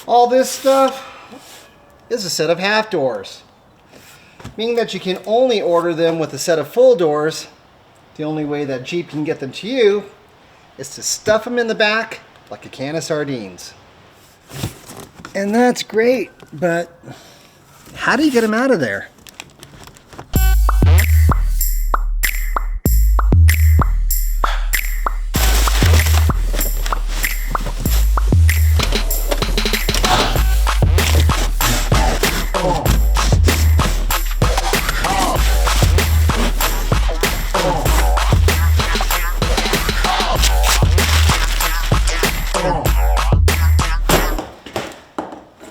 All this stuff is a set of half doors, meaning that you can only order them with a set of full doors. The only way that Jeep can get them to you is to stuff them in the back like a can of sardines. And that's great, but how do you get them out of there?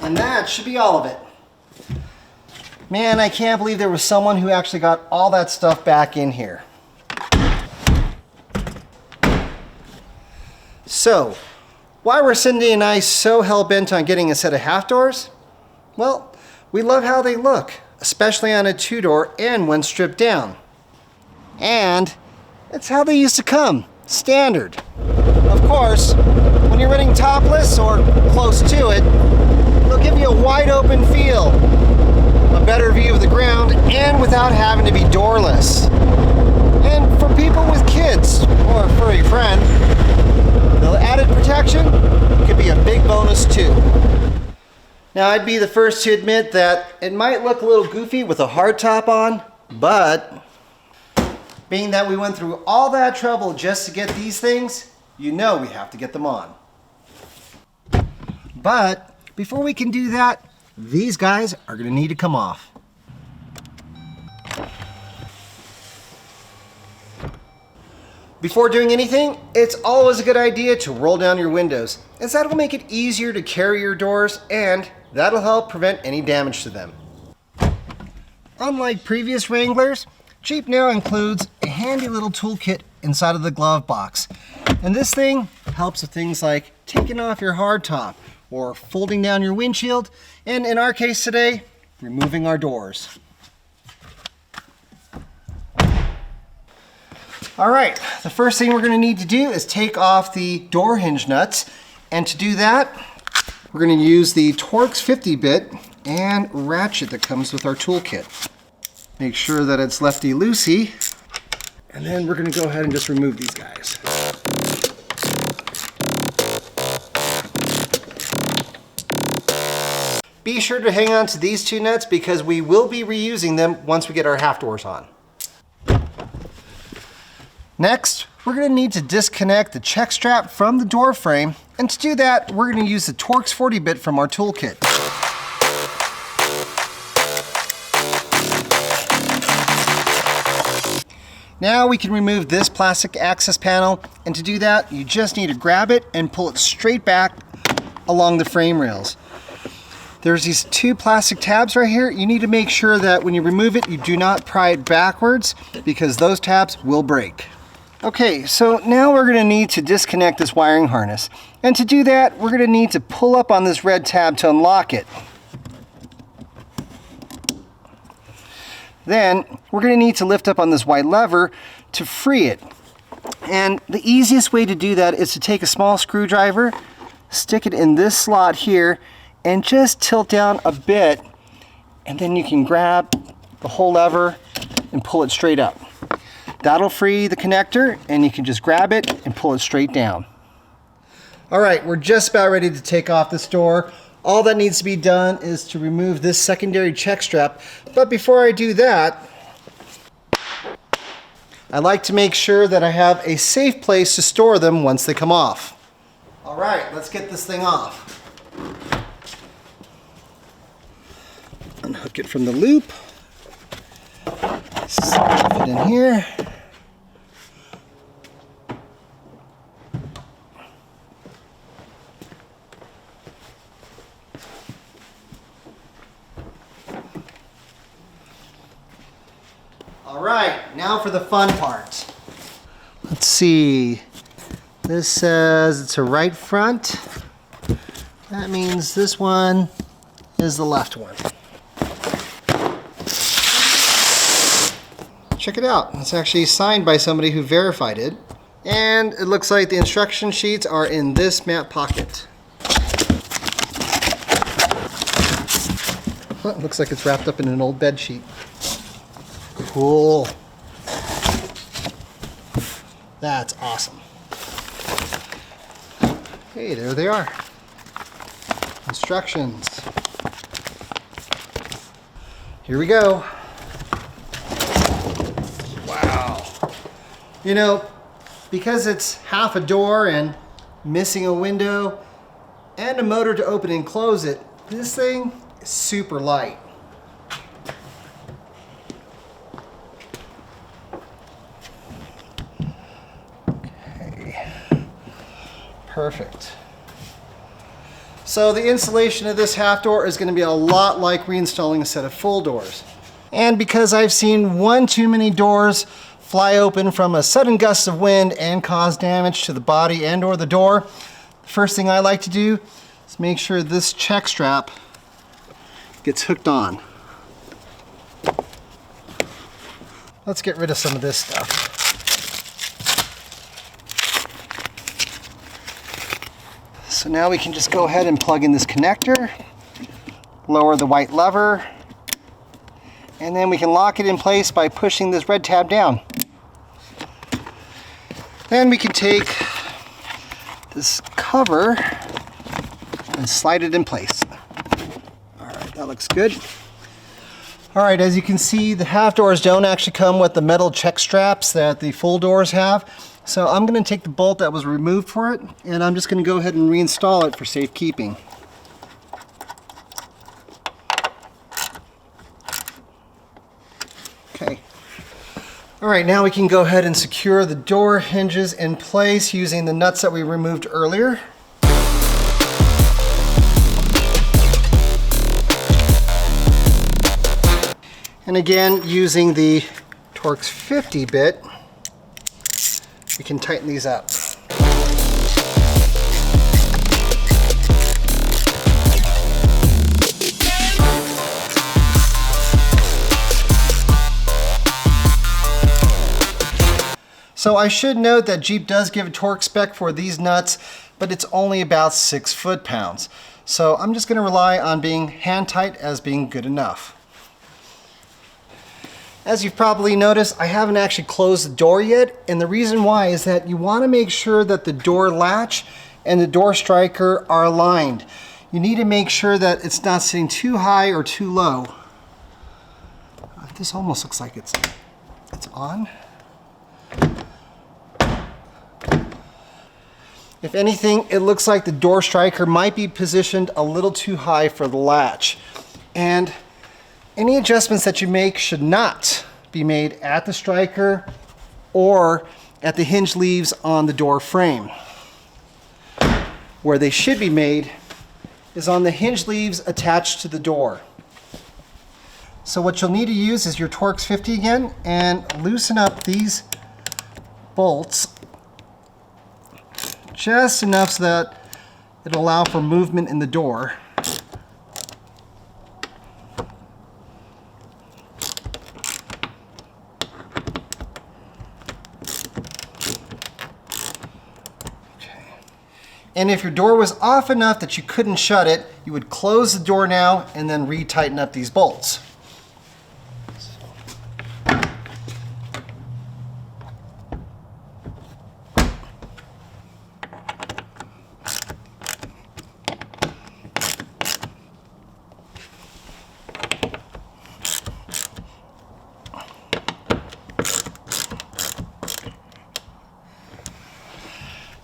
And that should be all of it. Man, I can't believe there was someone who actually got all that stuff back in here. So, why were Cindy and I so hell-bent on getting a set of half doors? Well, we love how they look, especially on a two-door and when stripped down. And it's how they used to come, standard. Of course, when you're running topless or close to it, they'll give you a wide open feel, a better view of the ground, and without having to be doorless. And for people with kids or a furry friend, the added protection could be a big bonus too. Now, I'd be the first to admit that it might look a little goofy with a hard top on, but being that we went through all that trouble just to get these things, you know we have to get them on. But before we can do that, these guys are going to need to come off. Before doing anything, it's always a good idea to roll down your windows, as that'll make it easier to carry your doors and that'll help prevent any damage to them. Unlike previous Wranglers, Jeep now includes a handy little toolkit inside of the glove box. And this thing helps with things like taking off your hardtop or folding down your windshield, and in our case today, removing our doors. All right, the first thing we're going to need to do is take off the door hinge nuts. And to do that, we're going to use the Torx 50 bit and ratchet that comes with our toolkit. Make sure that it's lefty-loosey, and then we're going to go ahead and just remove these guys. Be sure to hang on to these two nuts because we will be reusing them once we get our half doors on. Next, we're going to need to disconnect the check strap from the door frame, and to do that, we're going to use the Torx 40 bit from our toolkit. Now we can remove this plastic access panel, and to do that, you just need to grab it and pull it straight back along the frame rails. There's these two plastic tabs right here. You need to make sure that when you remove it, you do not pry it backwards because those tabs will break. Okay, so now we're gonna need to disconnect this wiring harness. And to do that, we're gonna need to pull up on this red tab to unlock it. Then we're gonna need to lift up on this white lever to free it. And the easiest way to do that is to take a small screwdriver, stick it in this slot here, and just tilt down a bit, and then you can grab the whole lever and pull it straight up. That'll free the connector, and you can just grab it and pull it straight down. All right, we're just about ready to take off this door. All that needs to be done is to remove this secondary check strap. But before I do that, I like to make sure that I have a safe place to store them once they come off. All right, let's get this thing off. Unhook it from the loop. Stuff it in here. All right, now for the fun part. Let's see. This says it's a right front. That means this one is the left one. Check it out. It's actually signed by somebody who verified it. And it looks like the instruction sheets are in this map pocket. It looks like it's wrapped up in an old bed sheet. Cool. That's awesome. Hey, there they are. Instructions. Here we go. Wow. You know, because it's half a door and missing a window and a motor to open and close it, this thing is super light. Okay. Perfect. So the installation of this half door is going to be a lot like reinstalling a set of full doors. And because I've seen one too many doors fly open from a sudden gust of wind and cause damage to the body and or the door, the first thing I like to do is make sure this check strap gets hooked on. Let's get rid of some of this stuff. So now we can just go ahead and plug in this connector, lower the white lever, and then we can lock it in place by pushing this red tab down. Then we can take this cover and slide it in place. All right, that looks good. All right, as you can see, the half doors don't actually come with the metal check straps that the full doors have. So I'm going to take the bolt that was removed for it, and I'm just going to go ahead and reinstall it for safekeeping. Okay. All right, now we can go ahead and secure the door hinges in place using the nuts that we removed earlier. And again, using the Torx 50 bit, we can tighten these up. So I should note that Jeep does give a torque spec for these nuts, but it's only about 6 foot-pounds. So I'm just going to rely on being hand tight as being good enough. As you've probably noticed, I haven't actually closed the door yet, and the reason why is that you want to make sure that the door latch and the door striker are aligned. You need to make sure that it's not sitting too high or too low. This almost looks like it's on. If anything, it looks like the door striker might be positioned a little too high for the latch. And any adjustments that you make should not be made at the striker or at the hinge leaves on the door frame. Where they should be made is on the hinge leaves attached to the door. So what you'll need to use is your Torx 50 again and loosen up these bolts just enough so that it'll allow for movement in the door. And if your door was off enough that you couldn't shut it, you would close the door now and then re-tighten up these bolts.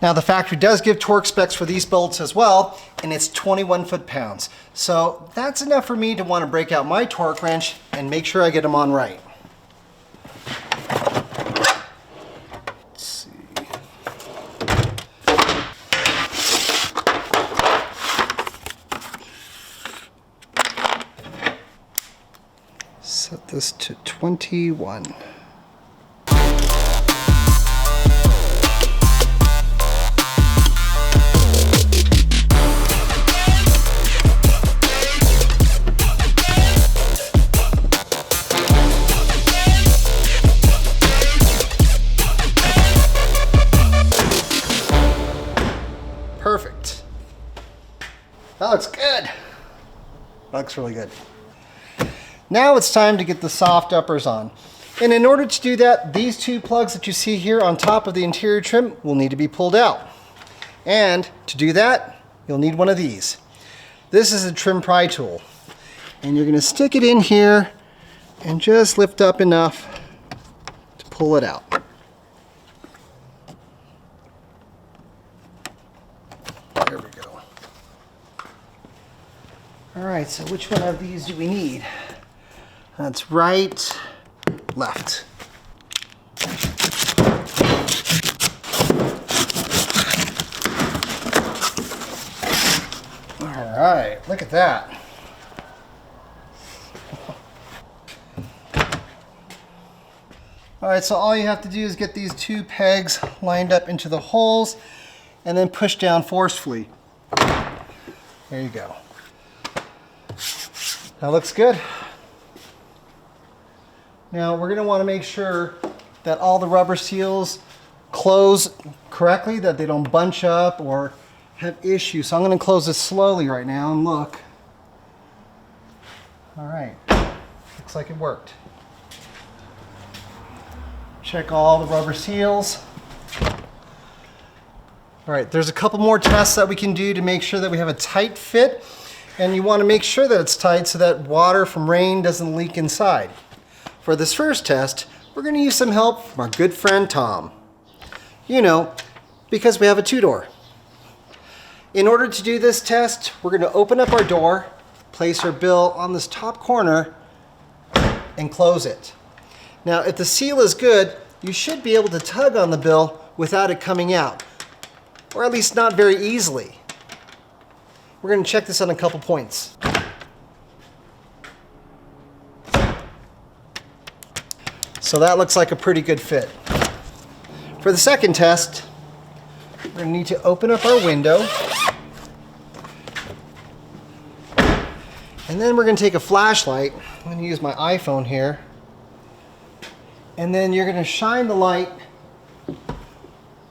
Now the factory does give torque specs for these bolts as well, and it's 21 foot-pounds. So that's enough for me to want to break out my torque wrench and make sure I get them on right. Let's see. Set this to 21. Perfect. That looks good. That looks really good. Now it's time to get the soft uppers on. And in order to do that, these two plugs that you see here on top of the interior trim will need to be pulled out. And to do that, you'll need one of these. This is a trim pry tool. And you're gonna stick it in here and just lift up enough to pull it out. There we go. All right, so which one of these do we need? That's right, left. All right, look at that. All right, so all you have to do is get these two pegs lined up into the holes and then push down forcefully. There you go. That looks good. Now we're gonna wanna make sure that all the rubber seals close correctly, that they don't bunch up or have issues. So I'm gonna close this slowly right now and look. All right, looks like it worked. Check all the rubber seals. All right, there's a couple more tests that we can do to make sure that we have a tight fit, and you want to make sure that it's tight so that water from rain doesn't leak inside. For this first test, we're going to use some help from our good friend Tom. You know, because we have a two-door. In order to do this test, we're going to open up our door, place our bill on this top corner, and close it. Now, if the seal is good, you should be able to tug on the bill without it coming out, or at least not very easily. We're going to check this on a couple points. So that looks like a pretty good fit. For the second test, we're going to need to open up our window. And then we're going to take a flashlight. I'm going to use my iPhone here. And then you're going to shine the light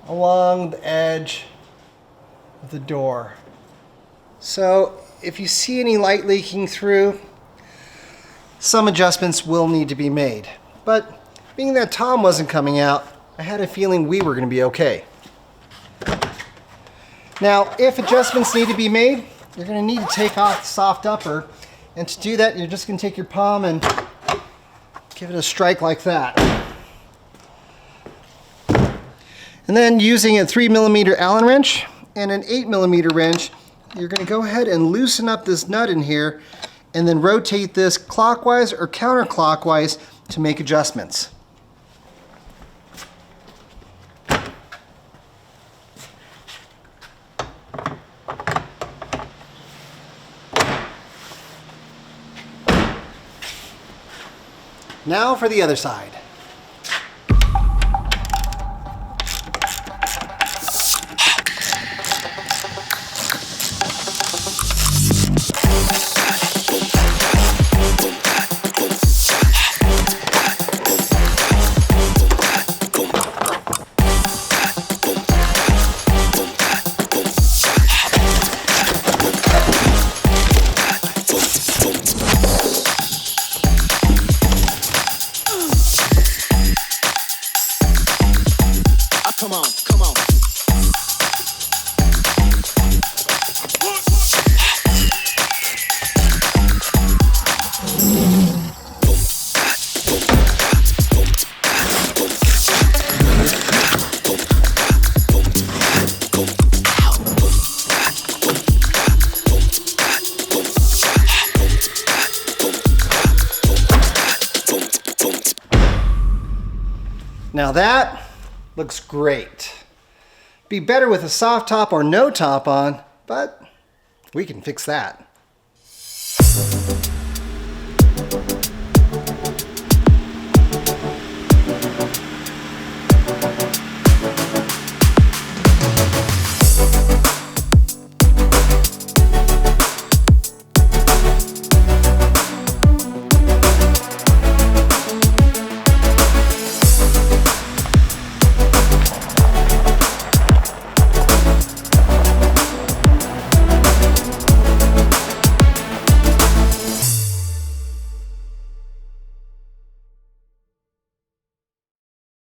along the edge of the door. So if you see any light leaking through, some adjustments will need to be made. But being that Tom wasn't coming out, I had a feeling we were going to be okay. Now, if adjustments need to be made, you're going to need to take off the soft upper. And to do that, you're just going to take your palm and give it a strike like that. And then using a 3mm Allen wrench and an 8mm wrench, you're going to go ahead and loosen up this nut in here and then rotate this clockwise or counterclockwise to make adjustments. Now for the other side. Come on, come on. Now that looks great. Be better with a soft top or no top on, but we can fix that.